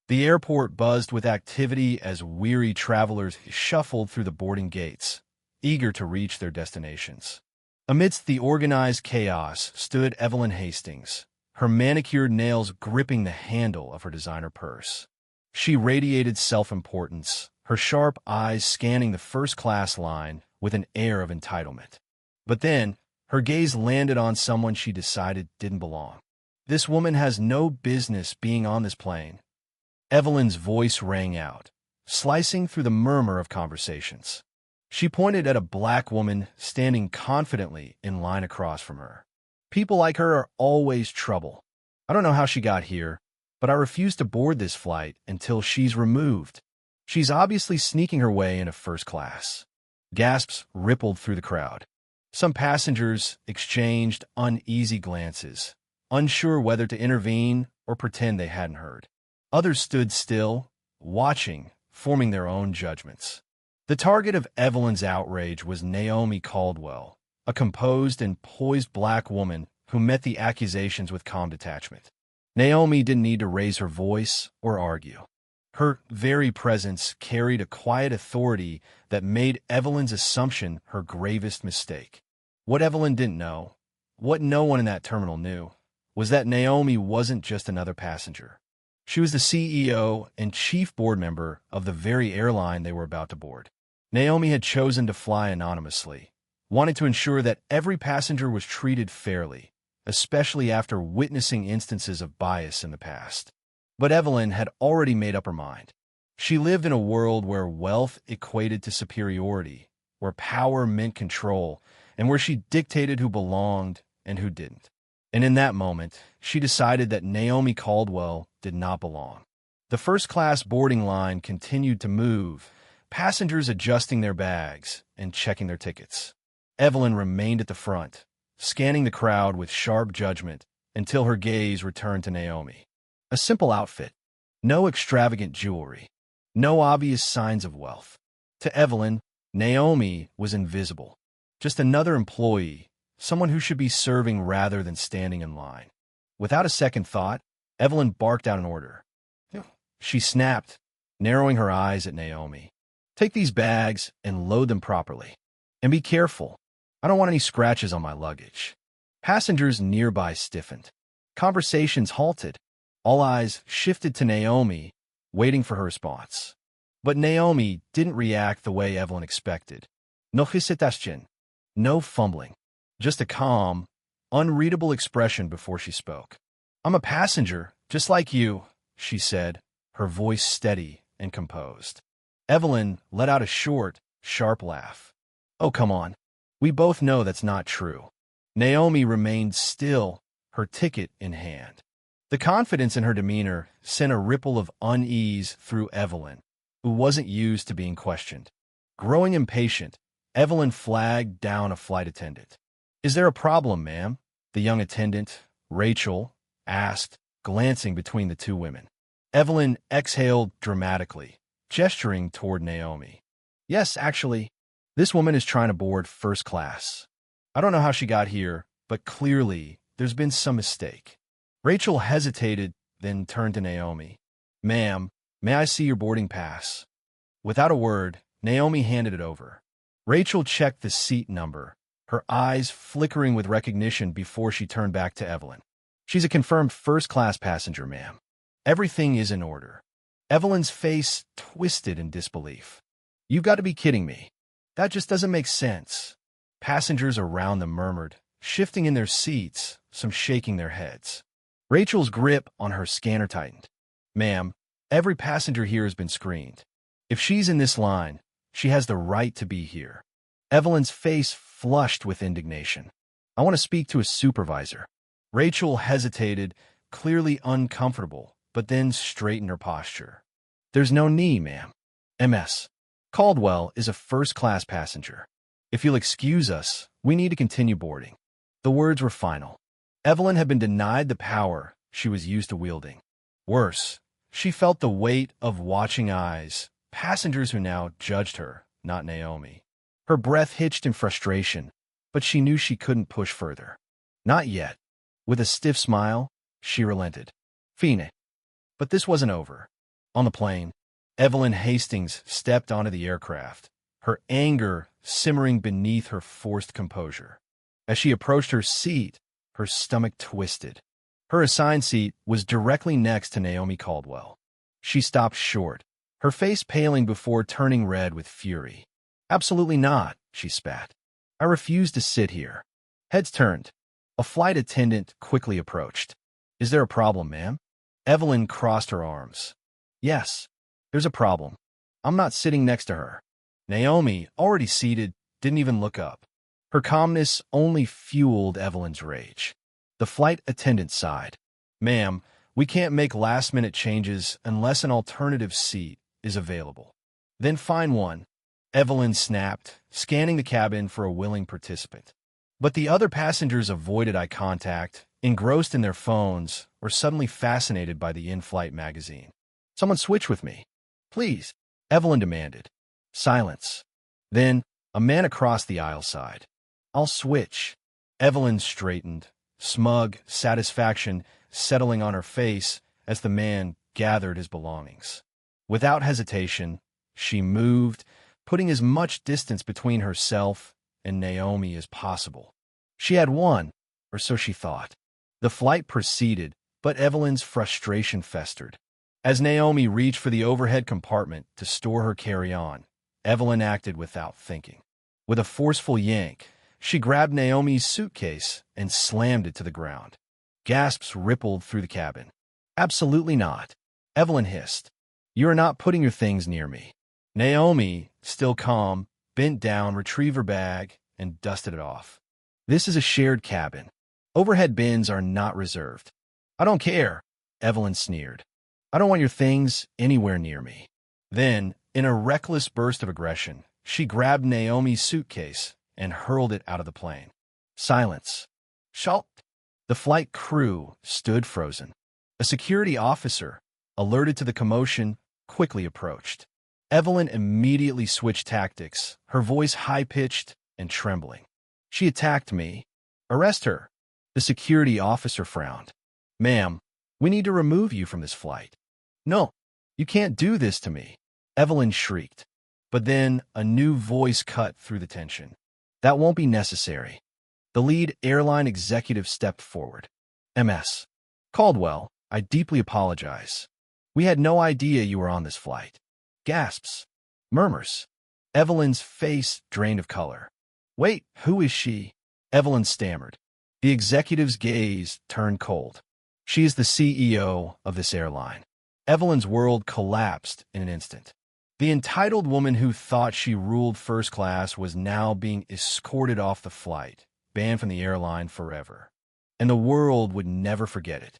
The airport buzzed with activity as weary travelers shuffled through the boarding gates, eager to reach their destinations. Amidst the organized chaos stood Evelyn Hastings, her manicured nails gripping the handle of her designer purse. She radiated self-importance, her sharp eyes scanning the first-class line with an air of entitlement. But then, her gaze landed on someone she decided didn't belong. "This woman has no business being on this plane." Evelyn's voice rang out, slicing through the murmur of conversations. She pointed at a black woman standing confidently in line across from her. "People like her are always trouble. I don't know how she got here, but I refuse to board this flight until she's removed. She's obviously sneaking her way into first class." Gasps rippled through the crowd. Some passengers exchanged uneasy glances, unsure whether to intervene or pretend they hadn't heard. Others stood still, watching, forming their own judgments. The target of Evelyn's outrage was Naomi Caldwell, a composed and poised black woman who met the accusations with calm detachment. Naomi didn't need to raise her voice or argue. Her very presence carried a quiet authority that made Evelyn's assumption her gravest mistake. What Evelyn didn't know, what no one in that terminal knew, was that Naomi wasn't just another passenger. She was the CEO and chief board member of the very airline they were about to board. Naomi had chosen to fly anonymously, wanting to ensure that every passenger was treated fairly, especially after witnessing instances of bias in the past. But Evelyn had already made up her mind. She lived in a world where wealth equated to superiority, where power meant control, and where she dictated who belonged and who didn't. And in that moment, she decided that Naomi Caldwell did not belong. The first-class boarding line continued to move, passengers adjusting their bags and checking their tickets. Evelyn remained at the front, scanning the crowd with sharp judgment until her gaze returned to Naomi. A simple outfit, no extravagant jewelry, no obvious signs of wealth. To Evelyn, Naomi was invisible, just another employee, someone who should be serving rather than standing in line. Without a second thought, Evelyn barked out an order. She snapped, narrowing her eyes at Naomi. "Take these bags and load them properly. And be careful. I don't want any scratches on my luggage." Passengers nearby stiffened. Conversations halted. All eyes shifted to Naomi, waiting for her response. But Naomi didn't react the way Evelyn expected. No hésitation, no fumbling, just a calm, unreadable expression before she spoke. "I'm a passenger, just like you," she said, her voice steady and composed. Evelyn let out a short, sharp laugh. "Oh, come on. We both know that's not true." Naomi remained still, her ticket in hand. The confidence in her demeanor sent a ripple of unease through Evelyn, who wasn't used to being questioned. Growing impatient, Evelyn flagged down a flight attendant. "Is there a problem, ma'am?" the young attendant, Rachel, asked, glancing between the two women. Evelyn exhaled dramatically, gesturing toward Naomi. "Yes, actually, this woman is trying to board first class. I don't know how she got here, but clearly there's been some mistake." Rachel hesitated, then turned to Naomi. "Ma'am, may I see your boarding pass?" Without a word, Naomi handed it over. Rachel checked the seat number, her eyes flickering with recognition before she turned back to Evelyn. "She's a confirmed first-class passenger, ma'am. Everything is in order." Evelyn's face twisted in disbelief. "You've got to be kidding me. That just doesn't make sense." Passengers around them murmured, shifting in their seats, some shaking their heads. Rachel's grip on her scanner tightened. "Ma'am, every passenger here has been screened. If she's in this line, she has the right to be here." Evelyn's face flushed with indignation. "I want to speak to a supervisor." Rachel hesitated, clearly uncomfortable, but then straightened her posture. "There's no need, ma'am. Ms. Caldwell is a first-class passenger. If you'll excuse us, we need to continue boarding." The words were final. Evelyn had been denied the power she was used to wielding. Worse, she felt the weight of watching eyes, passengers who now judged her, not Naomi. Her breath hitched in frustration, but she knew she couldn't push further. Not yet. With a stiff smile, she relented. "Fine." But this wasn't over. On the plane, Evelyn Hastings stepped onto the aircraft, her anger simmering beneath her forced composure. As she approached her seat, her stomach twisted. Her assigned seat was directly next to Naomi Caldwell. She stopped short, her face paling before turning red with fury. "Absolutely not," she spat. "I refuse to sit here." Heads turned. A flight attendant quickly approached. "Is there a problem, ma'am?" Evelyn crossed her arms. "Yes, there's a problem. I'm not sitting next to her." Naomi, already seated, didn't even look up. Her calmness only fueled Evelyn's rage. The flight attendant sighed. "Ma'am, we can't make last-minute changes unless an alternative seat is available." "Then find one," Evelyn snapped, scanning the cabin for a willing participant. But the other passengers avoided eye contact, engrossed in their phones, or suddenly fascinated by the in-flight magazine. "Someone switch with me, please," Evelyn demanded. Silence. Then, a man across the aisle sighed. "I'll switch." Evelyn straightened, smug satisfaction settling on her face as the man gathered his belongings. Without hesitation, she moved, putting as much distance between herself and Naomi as possible. She had won, or so she thought. The flight proceeded, but Evelyn's frustration festered. As Naomi reached for the overhead compartment to store her carry-on, Evelyn acted without thinking. With a forceful yank, she grabbed Naomi's suitcase and slammed it to the ground. Gasps rippled through the cabin. "Absolutely not," Evelyn hissed. "You are not putting your things near me." Naomi, still calm, bent down, retrieved her bag, and dusted it off. "This is a shared cabin. Overhead bins are not reserved." "I don't care," Evelyn sneered. "I don't want your things anywhere near me." Then, in a reckless burst of aggression, she grabbed Naomi's suitcase and hurled it out of the plane. Silence. "Shalt!" The flight crew stood frozen. A security officer, alerted to the commotion, quickly approached. Evelyn immediately switched tactics, her voice high-pitched and trembling. "She attacked me. Arrest her." The security officer frowned. "Ma'am, we need to remove you from this flight." "No, you can't do this to me," Evelyn shrieked. But then a new voice cut through the tension. "That won't be necessary." The lead airline executive stepped forward. "Ms. Caldwell, I deeply apologize. We had no idea you were on this flight." Gasps. Murmurs. Evelyn's face drained of color. "Wait, who is she?" Evelyn stammered. The executive's gaze turned cold. "She is the CEO of this airline." Evelyn's world collapsed in an instant. The entitled woman who thought she ruled first class was now being escorted off the flight, banned from the airline forever. And the world would never forget it.